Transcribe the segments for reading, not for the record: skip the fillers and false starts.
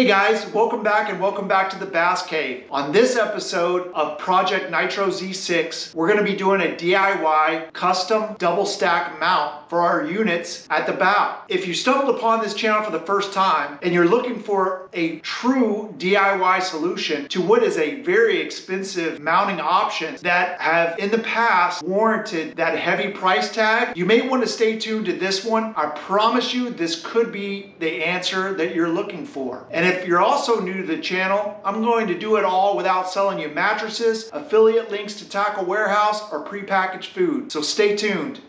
Hey guys, welcome back and welcome back to the Bass Cave. On this episode of Project Nitro Z6, we're going to be doing a DIY custom double stack mount for our units at the bow. If you stumbled upon this channel for the first time and you're looking for a true DIY solution to what is a very expensive mounting option that have in the past warranted that heavy price tag, you may want to stay tuned to this one. I promise you this could be the answer that you're looking for. And if you're also new to the channel, I'm going to do it all without selling you mattresses, affiliate links to Tackle Warehouse, or prepackaged food. So stay tuned.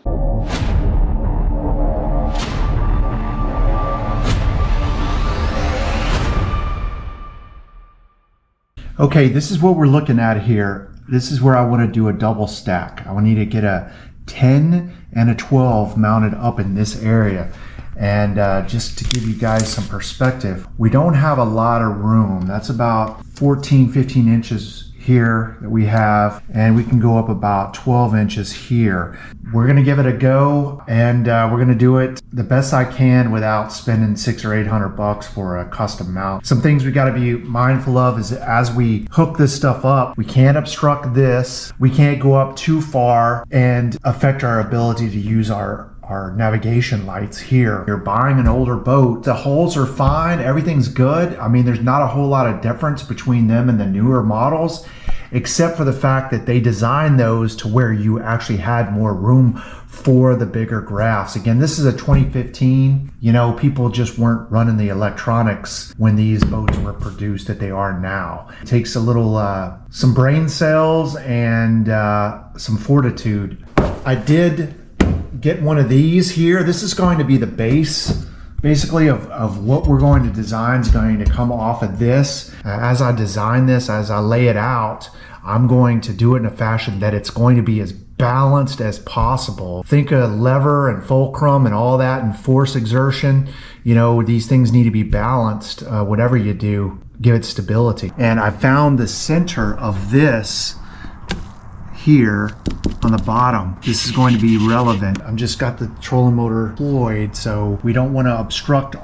Okay, this is what we're looking at here. This is where I want to do a double stack. I will need to get a 10 and a 12 mounted up in this area. And just to give you guys some perspective, we don't have a lot of room. That's about 14, 15 inches here that we have, and we can go up about 12 inches here. We're gonna give it a go, and we're gonna do it the best I can without spending $600 or $800 for a custom mount. Some things we gotta be mindful of is as we hook this stuff up, we can't obstruct this. We can't go up too far and affect our ability to use our navigation lights here. You're buying an older boat, the holes are fine, everything's good. I mean, there's not a whole lot of difference between them and the newer models, except for the fact that they designed those to where you actually had more room for the bigger grafts. Again, this is a 2015. You know, people just weren't running the electronics when these boats were produced that they are now. It takes a little, some brain cells and some fortitude. I did get one of these here. This is going to be the base basically of what we're going to design is going to come off of this. As I design this, as I lay it out, I'm going to do it in a fashion that it's going to be as balanced as possible. Think of lever and fulcrum and all that and force exertion. You know, these things need to be balanced. Whatever you do, give it stability. And I found the center of this here on the bottom. This is going to be relevant. I've just got the trolling motor deployed, so we don't want to obstruct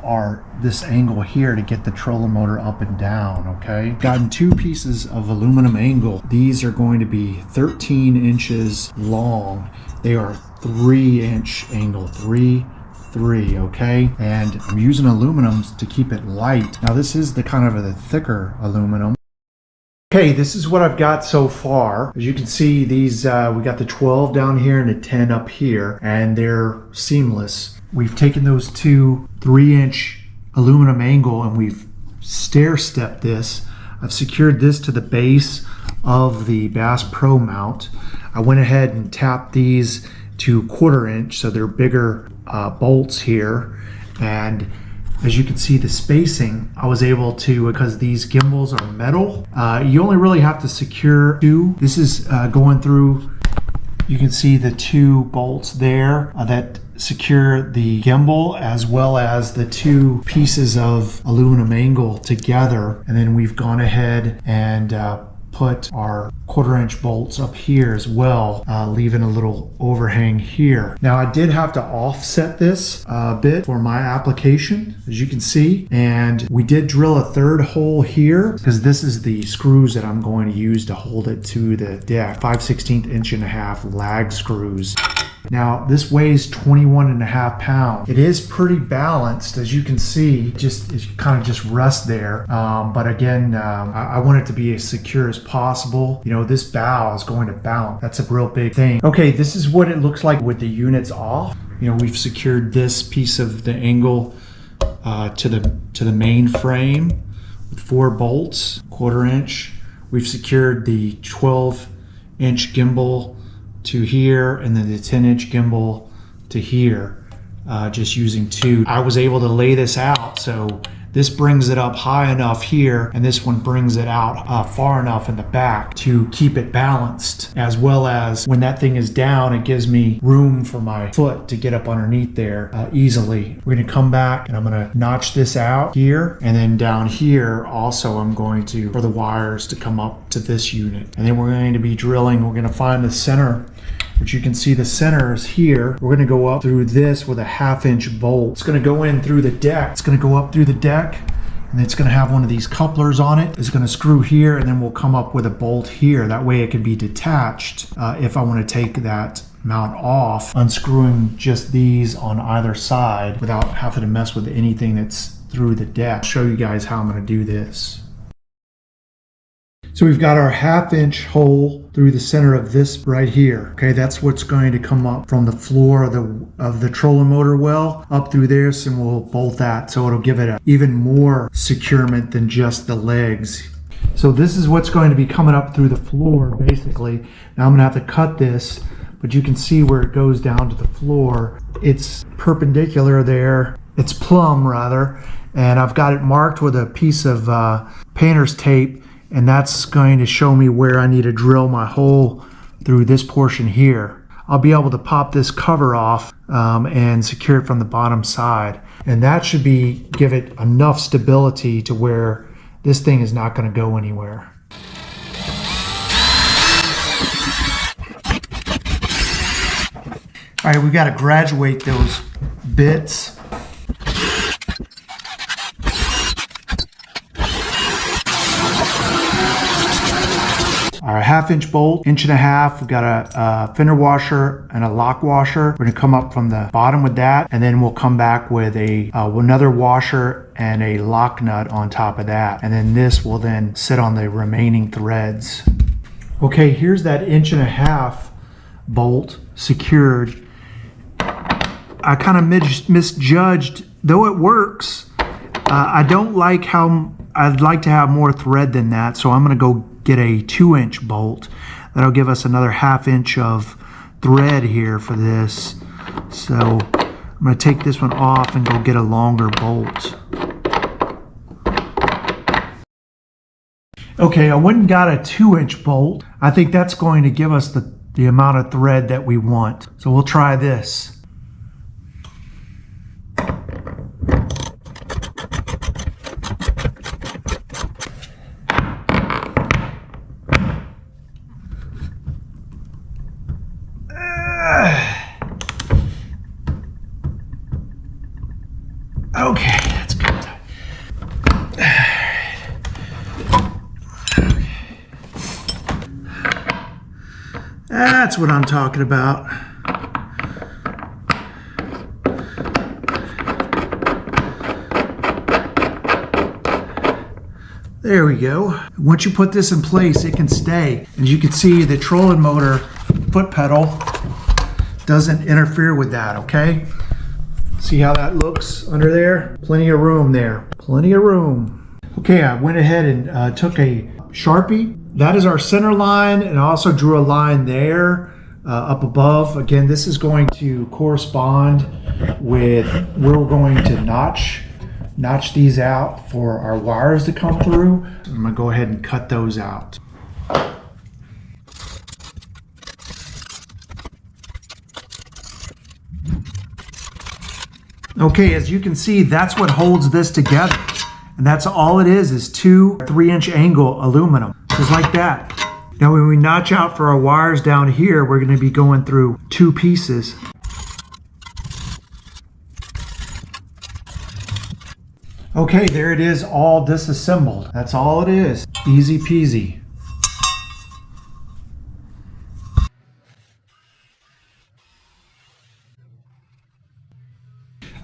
this angle here to get the trolling motor up and down, okay? Gotten two pieces of aluminum angle. These are going to be 13 inches long. They are 3-inch angle, 3, okay? And I'm using aluminums to keep it light. Now this is the kind of the thicker aluminum. Okay, this is what I've got so far. As you can see, these we got the 12 down here and the 10 up here, and they're seamless. We've taken those two 3-inch aluminum angle and we've stair-stepped this. I've secured this to the base of the Bass Pro mount. I went ahead and tapped these to 1/4 inch, so they're bigger bolts here. And as you can see, the spacing, I was able to, because these gimbals are metal, you only really have to secure two. This is going through, you can see the two bolts there that secure the gimbal as well as the two pieces of aluminum angle together. And then we've gone ahead and put our 1/4 inch bolts up here as well, leaving a little overhang here. Now I did have to offset this a bit for my application, as you can see, and we did drill a 3rd hole here because this is the screws that I'm going to use to hold it to the deck. 5/16 inch and a half lag screws. Now this weighs 21.5 pounds. It is pretty balanced, as you can see. It kind of just rests there. But again, I want it to be as secure as possible. You know, this bow is going to bounce. That's a real big thing. Okay, this is what it looks like with the units off. You know, we've secured this piece of the angle to the main frame with 4 bolts, 1/4 inch. We've secured the 12-inch gimbal to here, and then the 10-inch gimbal to here, just using 2. I was able to lay this out, so this brings it up high enough here, and this one brings it out far enough in the back to keep it balanced, as well as when that thing is down, it gives me room for my foot to get up underneath there easily. We're gonna come back and I'm gonna notch this out here, and then down here also I'm going to, for the wires to come up to this unit. And then we're going to be drilling, we're gonna find the center, which you can see the center is here. We're gonna go up through this with a 1/2 inch bolt. It's gonna go in through the deck. It's gonna go up through the deck And it's going to have one of these couplers on it. It's going to screw here, and then we'll come up with a bolt here. That way it can be detached if I want to take that mount off, unscrewing just these on either side without having to mess with anything that's through the deck. I'll show you guys how I'm going to do this. So we've got our 1/2 inch hole through the center of this right here. Okay, that's what's going to come up from the floor of the trolling motor well up through this, and we'll bolt that so it'll give it a even more securement than just the legs. So this is what's going to be coming up through the floor basically. Now I'm gonna have to cut this, but you can see where it goes down to the floor. It's perpendicular there. It's plumb rather, and I've got it marked with a piece of painter's tape, and that's going to show me where I need to drill my hole through this portion here. I'll be able to pop this cover off and secure it from the bottom side. And that should give it enough stability to where this thing is not going to go anywhere. All right, we got to graduate those bits. Our 1/2 inch bolt, 1.5 inch, we've got a fender washer and a lock washer. We're gonna come up from the bottom with that, and then we'll come back with another washer and a lock nut on top of that. And then this will then sit on the remaining threads. Okay, here's that 1.5 inch bolt secured. I kind of misjudged, though it works. I don't like how, I'd like to have more thread than that, so I'm gonna go get a 2 inch bolt. That'll give us another 1/2 inch of thread here for this. So I'm going to take this one off and go get a longer bolt. Okay, I went and got a 2 inch bolt. I think that's going to give us the amount of thread that we want. So we'll try this. Okay, that's good. That's what I'm talking about. There we go. Once you put this in place, it can stay. As you can see, the trolling motor foot pedal doesn't interfere with that, okay? See how that looks under there? Plenty of room there. Plenty of room. Okay, I went ahead and took a Sharpie. That is our center line, and I also drew a line there up above. Again, this is going to correspond with where we're going to notch these out for our wires to come through. I'm gonna go ahead and cut those out. Okay, as you can see, that's what holds this together. And that's all it is 2 3-inch angle aluminum, just like that. Now when we notch out for our wires down here, we're gonna be going through 2 pieces. Okay, there it is, all disassembled. That's all it is, easy peasy.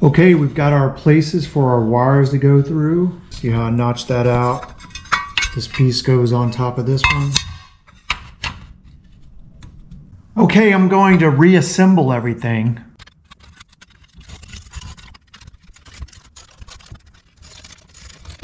Okay, we've got our places for our wires to go through. See how I notched that out? This piece goes on top of this one. Okay, I'm going to reassemble everything.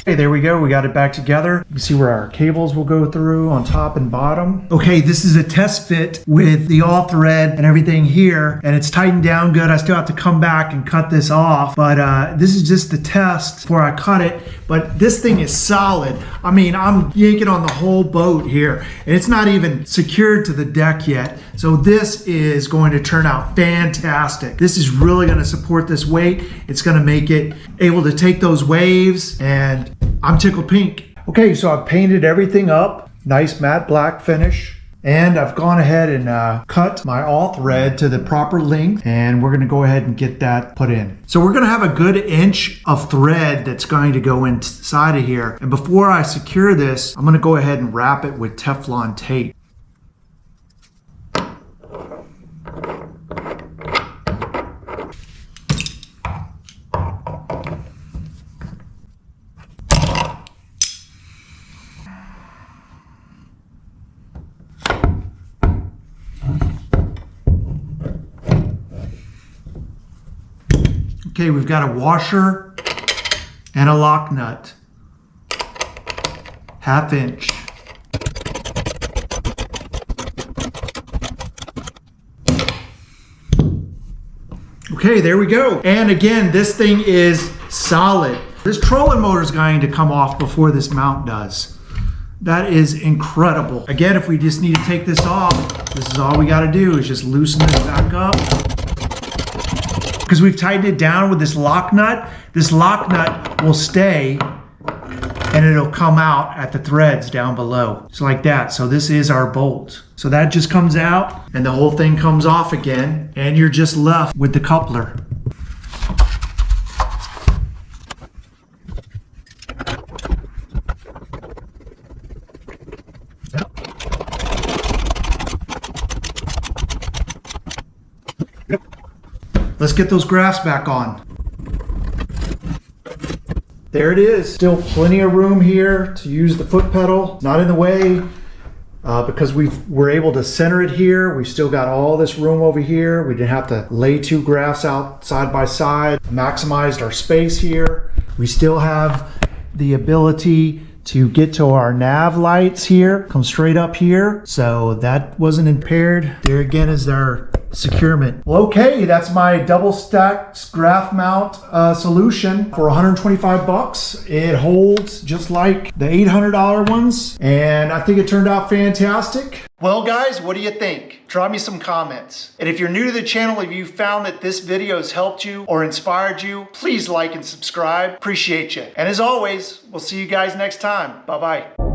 Okay, there we go. We got it back together. You can see where our cables will go through on top and bottom. Okay, this is a test fit with the all thread and everything here, and it's tightened down good. I still have to come back and cut this off, but this is just the test before I cut it. But this thing is solid. I mean, I'm yanking on the whole boat here, and it's not even secured to the deck yet. So this is going to turn out fantastic. This is really going to support this weight. It's going to make it able to take those waves, and I'm tickled pink. Okay, so I've painted everything up. Nice matte black finish. And I've gone ahead and cut my all thread to the proper length, and we're going to go ahead and get that put in. So we're going to have a good inch of thread that's going to go inside of here. And before I secure this, I'm going to go ahead and wrap it with Teflon tape. Okay, we've got a washer and a lock nut, 1/2 inch. Okay, there we go. And again, this thing is solid. This trolling motor is going to come off before this mount does. That is incredible. Again, if we just need to take this off, this is all we got to do is just loosen this back up. Because we've tightened it down with this lock nut will stay and it'll come out at the threads down below. Just like that. So this is our bolt. So that just comes out and the whole thing comes off again and you're just left with the coupler. Let's get those graphs back on. There it is. Still plenty of room here to use the foot pedal. Not in the way because we're able to center it here. We've still got all this room over here. We didn't have to lay 2 graphs out side by side. Maximized our space here. We still have the ability to get to our nav lights here. Come straight up here. So that wasn't impaired. There again is our securement. Well, okay, that's my double stacked graph mount solution for 125 bucks. It holds just like the $800 ones, and I think it turned out fantastic. Well, guys, what do you think? Drop me some comments. And if you're new to the channel, if you found that this video has helped you or inspired you, please like and subscribe. Appreciate you. And as always, we'll see you guys next time. Bye-bye.